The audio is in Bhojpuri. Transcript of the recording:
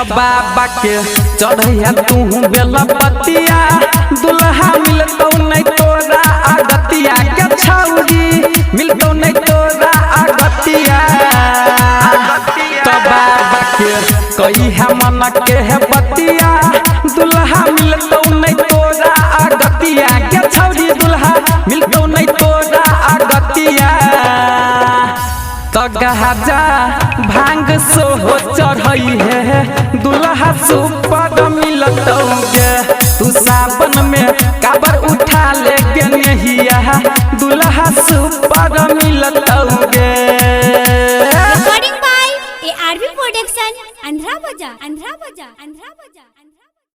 बाबा के चढ़ैया तू बेलपतिया दुल्हा मिलतौ नहीं तोरा आगतिया के छौरी मिलतौ नहीं तोरा आगतिया बाबा के कही है मन के है बतिया दुल्हा मिलतौ नहीं तोरा आगतिया के छौरी दुल्हा मिलतौ नहीं तोरा आगतिया गाजा भांग सोहो चढ़ई है दुल्हा सुपर मिलतौ गे तू सावन में काबर उठा ले गे नहिया दुल्हा सुपर मिलतौ गे। रिकॉर्डिंग बाय ARV प्रोडक्शन, अंधरा बजा।